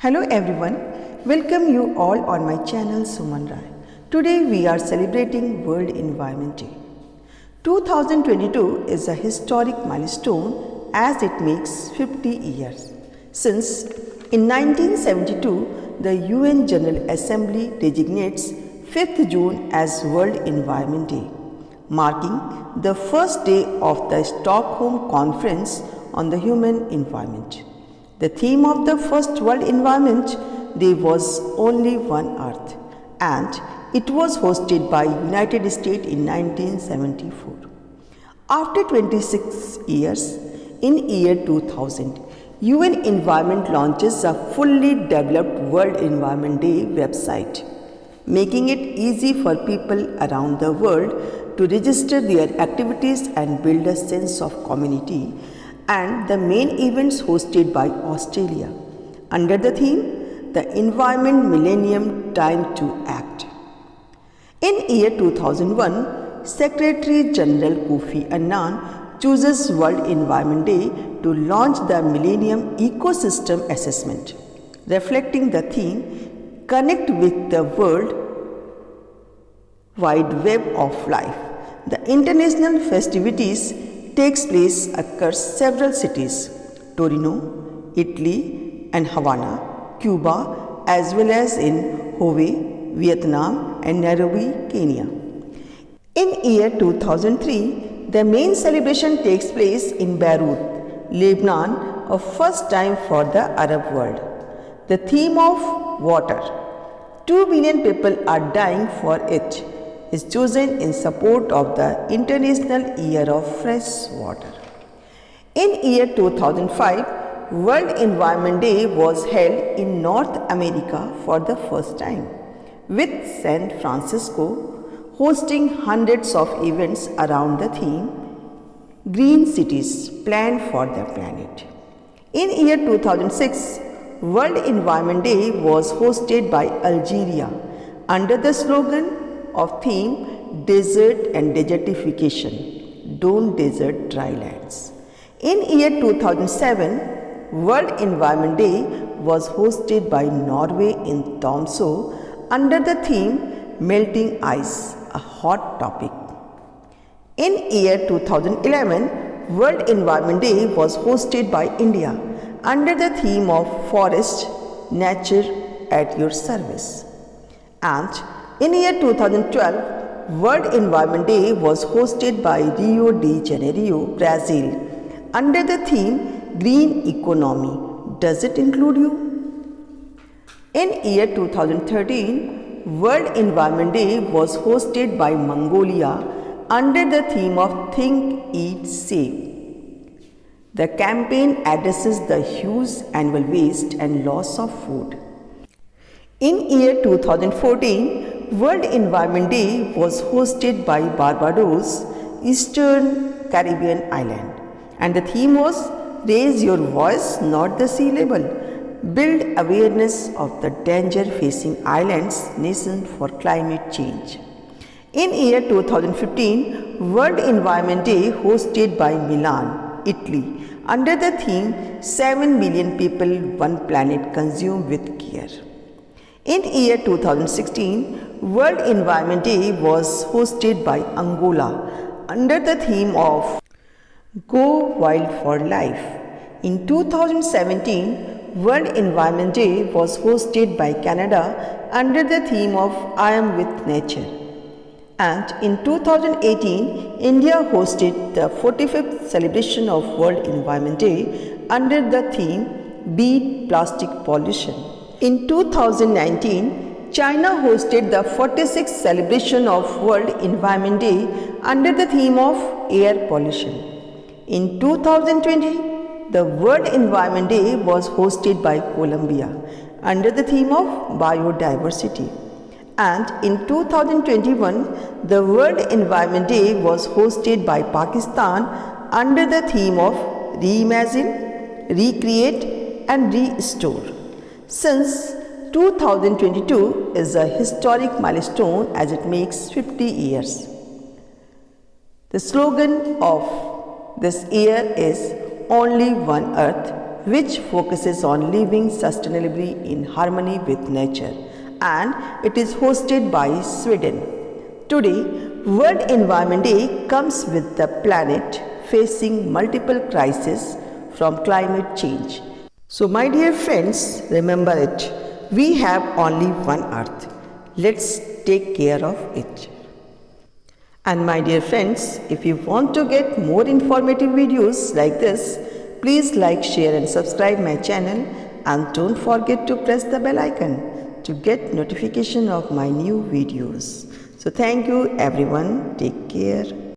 Hello everyone, welcome you all on my channel Suman Rai. Today we are celebrating World Environment Day. 2022 is a historic milestone as it makes 50 years since in 1972 the UN General Assembly designates 5th June as World Environment Day, marking the first day of the Stockholm Conference on the Human Environment. The theme of the first World Environment Day was Only One Earth, and it was hosted by United States in 1974. After 26 years, in year 2000, UN Environment launches a fully developed World Environment Day website, making it easy for people around the world to register their activities and build a sense of community, and the main events hosted by Australia under the theme The Environment Millennium Time to Act. In year 2001, Secretary General Kofi Annan chooses World Environment Day to launch the Millennium Ecosystem Assessment, reflecting the theme Connect with the World Wide Web of Life. The international festivities takes place across several cities, Torino, Italy and Havana, Cuba, as well as in Hue, Vietnam and Nairobi, Kenya. In year 2003, the main celebration takes place in Beirut, Lebanon, a first time for the Arab world. The theme of water, 2 billion people are dying for it, is chosen in support of the International Year of Fresh Water. In year 2005, World Environment Day was held in North America for the first time, with San Francisco hosting hundreds of events around the theme Green Cities Planned for the Planet. In year 2006, World Environment Day was hosted by Algeria under the slogan of theme Desert and Desertification, Don't Desert Dry Lands. In year 2007, World Environment Day was hosted by Norway in Tromsø under the theme Melting Ice, a hot topic. In year 2011, World Environment Day was hosted by India under the theme of Forest, Nature at Your Service. And in year 2012, World Environment Day was hosted by Rio de Janeiro, Brazil, under the theme Green Economy. Does it include you? In year 2013, World Environment Day was hosted by Mongolia under the theme of Think, Eat, Save. The campaign addresses the huge annual waste and loss of food. In year 2014, World Environment Day was hosted by Barbados, Eastern Caribbean island, and the theme was Raise Your Voice, Not the Sea Level. Build awareness of the danger facing islands nation for climate change. In year 2015, World Environment Day hosted by Milan, Italy, under the theme 7 billion people, one planet, consume with care. In year 2016, World Environment Day was hosted by Angola under the theme of Go Wild for Life. In 2017, World Environment Day was hosted by Canada under the theme of I Am With Nature. And in 2018, India hosted the 45th celebration of World Environment Day under the theme Beat Plastic Pollution. In 2019, China hosted the 46th celebration of World Environment Day under the theme of Air Pollution. In 2020, the World Environment Day was hosted by Colombia under the theme of Biodiversity. And in 2021, the World Environment Day was hosted by Pakistan under the theme of Reimagine, Recreate and Restore. Since 2022 is a historic milestone as it makes 50 years. The slogan of this year is Only One Earth, which focuses on living sustainably in harmony with nature, and it is hosted by Sweden. Today, World Environment Day comes with the planet facing multiple crises from climate change. So, my dear friends, remember it. We have only one earth. Let's take care of it. And my dear friends, if you want to get more informative videos like this, please like, share and subscribe my channel, and don't forget to press the bell icon to get notification of my new videos. So thank you everyone. Take care.